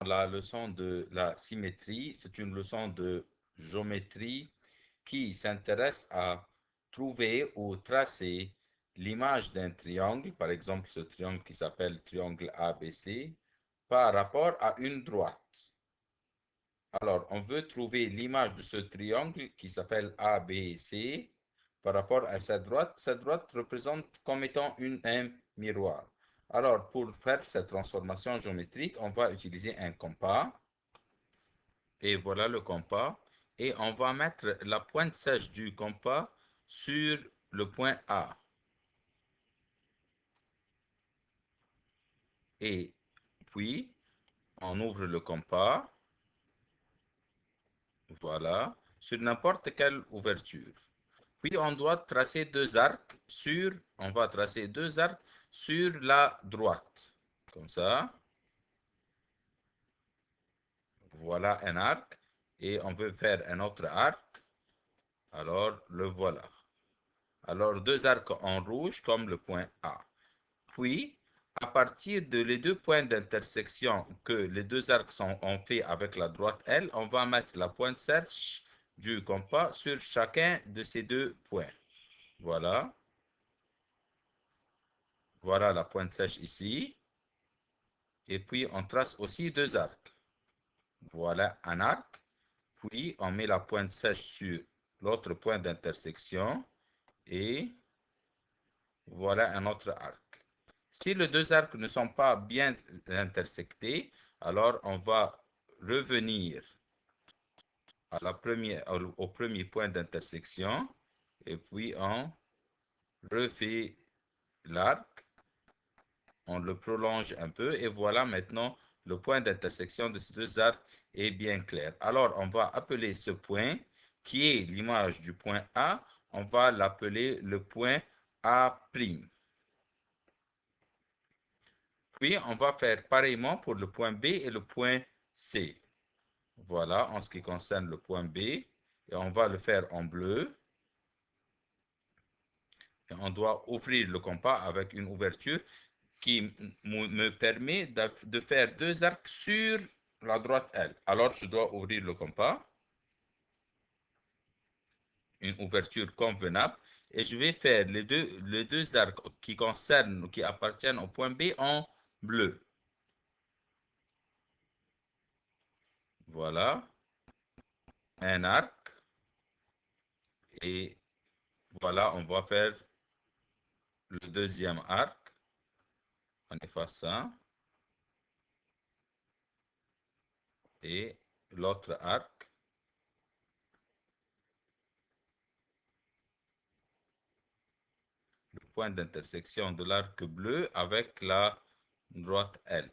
la leçon de la symétrie. C'est une leçon de géométrie qui s'intéresse à trouver ou tracer l'image d'un triangle, par exemple ce triangle qui s'appelle triangle ABC, par rapport à une droite. Alors, on veut trouver l'image de ce triangle qui s'appelle ABC par rapport à cette droite. Cette droite représente comme étant un miroir. Alors, pour faire cette transformation géométrique, on va utiliser un compas. Et voilà le compas. Et on va mettre la pointe sèche du compas sur le point A. Et puis, on ouvre le compas. Voilà. Sur n'importe quelle ouverture. Puis, on doit tracer on va tracer deux arcs sur la droite. Comme ça. Voilà un arc. Et on veut faire un autre arc. Alors, le voilà. Alors, deux arcs en rouge comme le point A. Puis, à partir de les deux points d'intersection que les deux arcs ont fait avec la droite L, on va mettre la pointe sèche du compas sur chacun de ces deux points. Voilà. Voilà la pointe sèche ici. Et puis, on trace aussi deux arcs. Voilà un arc. Puis, on met la pointe sèche sur l'autre point d'intersection. Et voilà un autre arc. Si les deux arcs ne sont pas bien intersectés, alors on va revenir à au premier point d'intersection et puis on refait l'arc, on le prolonge un peu et voilà maintenant le point d'intersection de ces deux arcs est bien clair. Alors on va appeler ce point qui est l'image du point A, on va l'appeler le point A'. Puis, on va faire pareillement pour le point B et le point C. Voilà, en ce qui concerne le point B. Et on va le faire en bleu. Et on doit ouvrir le compas avec une ouverture qui me permet de faire deux arcs sur la droite L. Alors, je dois ouvrir le compas. Une ouverture convenable. Et je vais faire les deux arcs qui appartiennent au point B en bleu. Voilà. Un arc. Et voilà, on va faire le deuxième arc. On efface ça. Et l'autre arc. Le point d'intersection de l'arc bleu avec la droite L.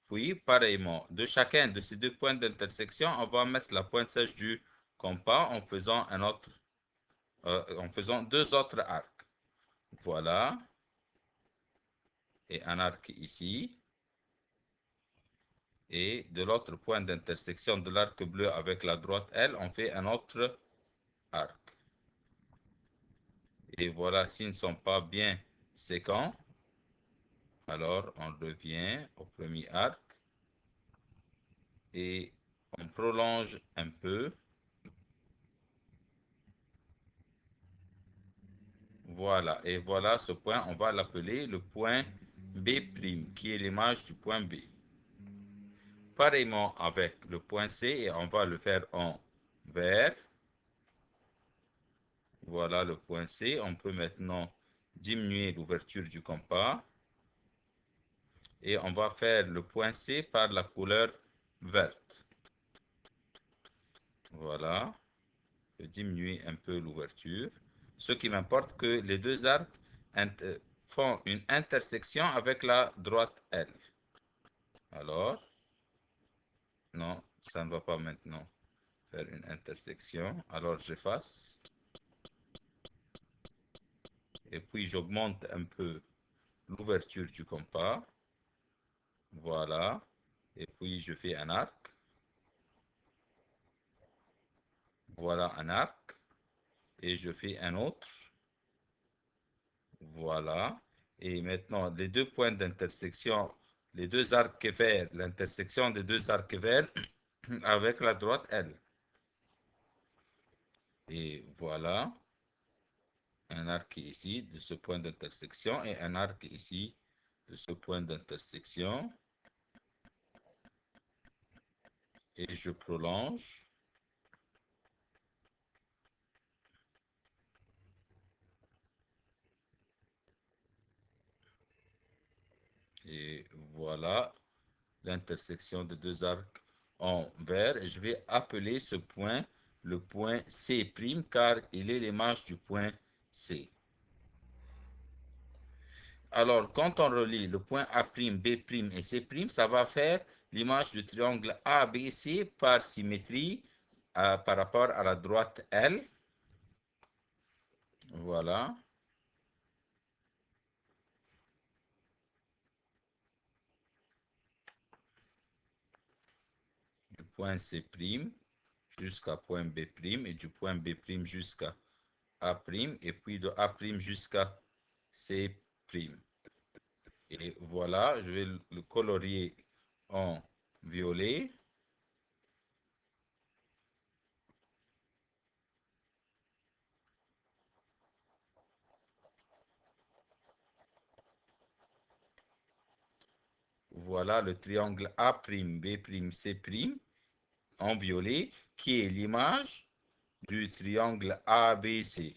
Puis, pareillement, de chacun de ces deux points d'intersection, on va mettre la pointe sèche du compas en faisant en faisant deux autres arcs. Voilà. Et un arc ici. Et de l'autre point d'intersection de l'arc bleu avec la droite L, on fait un autre arc. Et voilà, s'ils ne sont pas bien séquents, alors on revient au premier arc et on prolonge un peu. Voilà, et voilà ce point, on va l'appeler le point B', qui est l'image du point B. Pareillement avec le point C, et on va le faire en vert. Voilà le point C. On peut maintenant diminuer l'ouverture du compas. Et on va faire le point C par la couleur verte. Voilà. Je diminue un peu l'ouverture. Ce qui m'importe que les deux arcs font une intersection avec la droite L. Alors, non, ça ne va pas maintenant faire une intersection. Alors, j'efface. Et puis, j'augmente un peu l'ouverture du compas. Voilà. Et puis, je fais un arc. Voilà un arc. Et je fais un autre. Voilà. Et maintenant, les deux points d'intersection les deux arcs verts, l'intersection des deux arcs verts avec la droite L. Et voilà un arc ici de ce point d'intersection et un arc ici de ce point d'intersection. Et je prolonge. Et voilà l'intersection des deux arcs en vert. Et je vais appeler ce point le point C', car il est l'image du point C. Alors, quand on relie le point A', B' et C', ça va faire l'image du triangle ABC par symétrie par rapport à la droite L. Voilà. Du point C' jusqu'à point B' et du point B' jusqu'à A', et puis de A' jusqu'à C'. Et voilà, je vais le colorier en violet. Voilà le triangle A', B', C' en violet, qui est l'image du triangle ABC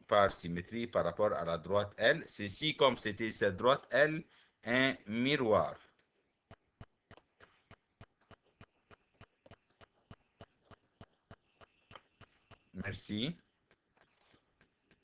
par symétrie par rapport à la droite L. Ceci, comme c'était cette droite L, un miroir. Merci.